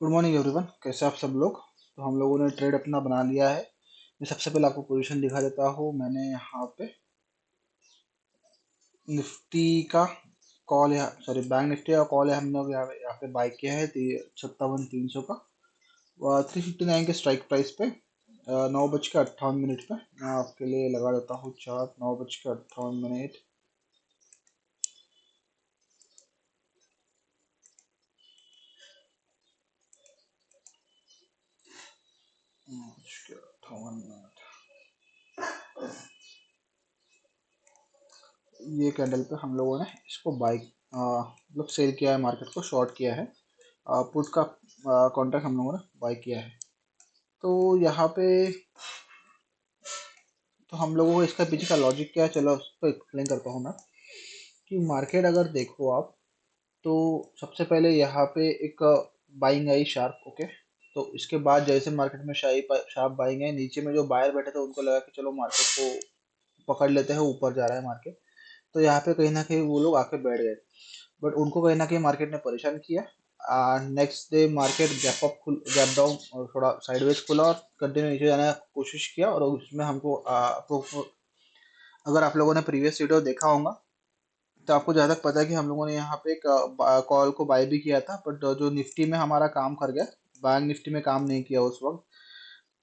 Good morning everyone, कैसे आप सब लोग। तो हम लोगों ने ट्रेड अपना बना लिया है। मैं सबसे पहले आपको पोजीशन दिखा देता हूँ। मैंने यहाँ पे निफ्टी का कॉल या सॉरी बैंक निफ्टी का कॉल है, हम लोग यहाँ पे बाय किया है 57,300 का 359 के स्ट्राइक प्राइस पे 9:58 पे। मैं आपके लिए लगा देता हूँ चार्ट 9:58। ये कैंडल पे हम लोगों ने इसको बाई मतलब सेल किया है, मार्केट को शॉर्ट किया है। पुट का कॉन्ट्रैक्ट हम लोगों ने बाई किया है। तो यहाँ पे तो हम लोगों को इसका पीछे का लॉजिक क्या है, चलो उसको एक्सप्लेन करता हूँ मैं। कि मार्केट अगर देखो आप, तो सबसे पहले यहाँ पे एक बाइंग आई शार्प, ओके। तो इसके बाद जैसे मार्केट में शार्प बाइंग आई, नीचे में जो बायर बैठे थे उनको लगा कि चलो मार्केट को पकड़ लेते हैं, ऊपर जा रहा है मार्केट। तो यहाँ पे कहीं ना कहीं वो लोग आके बैठ गए, बट उनको कहीं ना कहीं मार्केट ने परेशान किया। Next day market gap down और थोड़ा साइडवेज खुला और कंटिन्यू नीचे जाने की कोशिश किया। और उसमें हमको अगर आप लोगों ने प्रीवियस वीडियो देखा होगा तो आपको जहाँ तक पता है कि हम लोगों ने यहाँ पे एक कॉल को बाय भी किया था, बट जो निफ्टी में हमारा काम कर गया, बैंक निफ्टी में काम नहीं किया उस वक्त।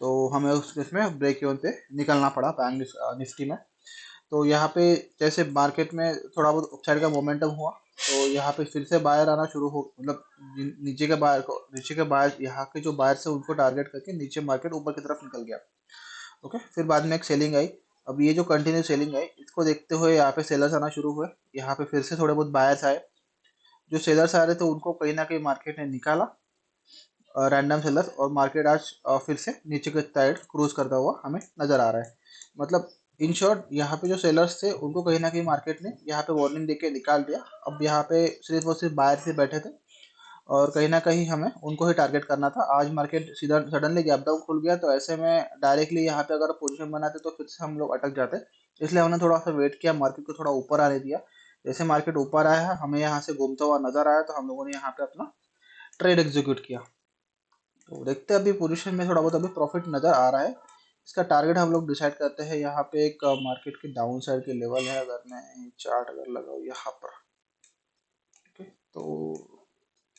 तो हमें उस इसमें ब्रेक इवन पे निकलना पड़ा बैंक निफ्टी में। तो यहाँ पे जैसे मार्केट में थोड़ा बहुत अपसाइड का मोमेंटम हुआ, तो यहाँ पे फिर से बायर आना शुरू हो, मतलब नीचे के बायर, यहाँ के जो बायर से उनको टारगेट करके नीचे मार्केट ऊपर की तरफ निकल गया। ओके, फिर बाद में एक सेलिंग आई। अब ये जो कंटिन्यू सेलिंग आई, इसको देखते हुए यहाँ पे सेलर्स आना शुरू हुए। यहाँ पे फिर से थोड़े बहुत बायर्स आए। जो सेलर्स आ रहे थे उनको कहीं ना कहीं मार्केट ने निकाला, रैंडम सेलर, और मार्केट आज फिर से नीचे की साइड क्रूज करता हुआ हमें नजर आ रहा है। मतलब इन शॉर्ट, यहाँ पे जो सेलर्स थे उनको कहीं ना कहीं मार्केट ने यहाँ पे वार्निंग देके निकाल दिया। अब यहाँ पे सिर्फ और सिर्फ बायर से बैठे थे, और कहीं ना कहीं हमें उनको ही टारगेट करना था। आज मार्केट सीधा सडनली गैप डाउन खुल गया, तो ऐसे में डायरेक्टली यहाँ पे अगर पोजीशन बनाते तो फिर से हम लोग अटक जाते। इसलिए हमने थोड़ा सा वेट किया, मार्केट को थोड़ा ऊपर आने दिया। जैसे मार्केट ऊपर आया है, हमें यहाँ से घूमता हुआ नजर आया, तो हम लोगों ने यहाँ पे अपना ट्रेड एग्जीक्यूट किया। तो देखते हैं, अभी पोजीशन में थोड़ा बहुत अभी प्रॉफिट नज़र आ रहा है। इसका टारगेट हम लोग डिसाइड करते हैं। यहाँ पे एक मार्केट की डाउन साइड की लेवल है, अगर मैं चार्ट अगर लगाऊँ यहाँ पर, ओके। तो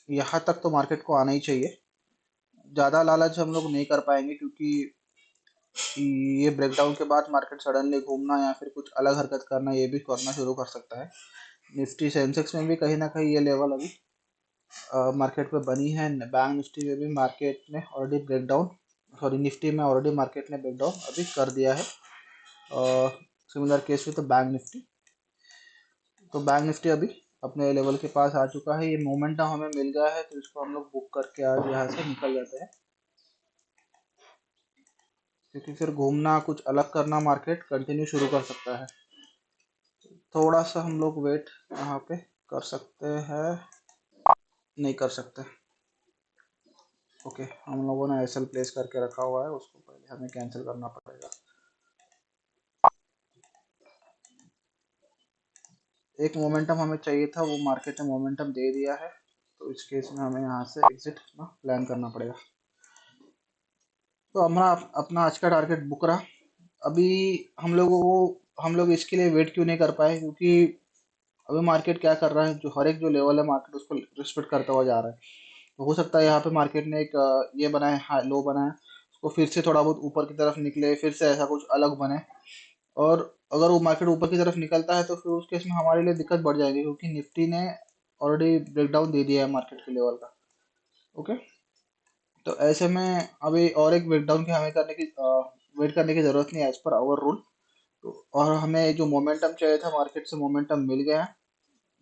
यहाँ तक तो मार्केट को आना ही चाहिए। ज़्यादा लालच हम लोग नहीं कर पाएंगे, क्योंकि ये ब्रेकडाउन के बाद मार्केट सडनली घूमना या फिर कुछ अलग हरकत करना, ये भी करना शुरू कर सकता है। निफ्टी सेंसेक्स में भी कहीं ना कहीं ये लेवल अभी मार्केट पे बनी है। बैंक निफ्टी में भी मार्केट ने ऑलरेडी ब्रेकडाउन, सॉरी निफ्टी में ऑलरेडी मार्केट ने ब्रेकडाउन अभी कर दिया है। Similar case with bank Nifty. तो बैंक निफ्टी अभी अपने लेवल के पास आ चुका है। ये मोमेंटम हमें मिल गया है, तो इसको हम लोग बुक करके आज यहाँ से निकल जाते हैं, क्योंकि फिर घूमना कुछ अलग करना मार्केट कंटिन्यू शुरू कर सकता है। थोड़ा सा हम लोग वेट यहाँ पे कर सकते हैं, नहीं कर सकते। ओके, हम लोगों ने एसएल प्लेस करके रखा हुआ है, उसको पहले हमें कैंसिल करना पड़ेगा। एक मोमेंटम हमें चाहिए था, वो मार्केट ने मोमेंटम दे दिया है, तो इस केस में हमें यहाँ से एग्जिट प्लान करना पड़ेगा। तो हमारा अपना आज का टारगेट बुक रहा। अभी हम लोग इसके लिए वेट क्यों नहीं कर पाए, क्योंकि अभी मार्केट क्या कर रहा है, जो हर एक जो लेवल है मार्केट उसको रिस्पेक्ट करता हुआ जा रहा है। तो हो सकता है यहाँ पे मार्केट ने एक ये बनाए, हाई लो बनाया, उसको फिर से थोड़ा बहुत ऊपर की तरफ निकले, फिर से ऐसा कुछ अलग बने। और अगर वो मार्केट ऊपर की तरफ निकलता है तो फिर उस केस में हमारे लिए दिक्कत बढ़ जाएगी, क्योंकि निफ्टी ने ऑलरेडी ब्रेकडाउन दे दिया है मार्केट के लेवल का। ओके, तो ऐसे में अभी और एक ब्रेकडाउन की हमें वेट करने की जरूरत नहीं है, एज पर आवर रूल। तो और हमें जो मोमेंटम चाहिए था मार्केट से, मोमेंटम मिल गया है।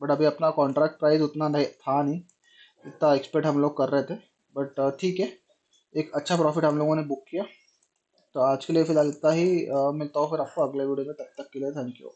बट अभी अपना कॉन्ट्रैक्ट प्राइस उतना नहीं था, नहीं इतना एक्सपेक्ट हम लोग कर रहे थे। बट ठीक है, एक अच्छा प्रॉफिट हम लोगों ने बुक किया। तो आज के लिए फिलहाल इतना ही। मिलता हूँ फिर आपको अगले वीडियो में, तब तक के लिए थैंक यू।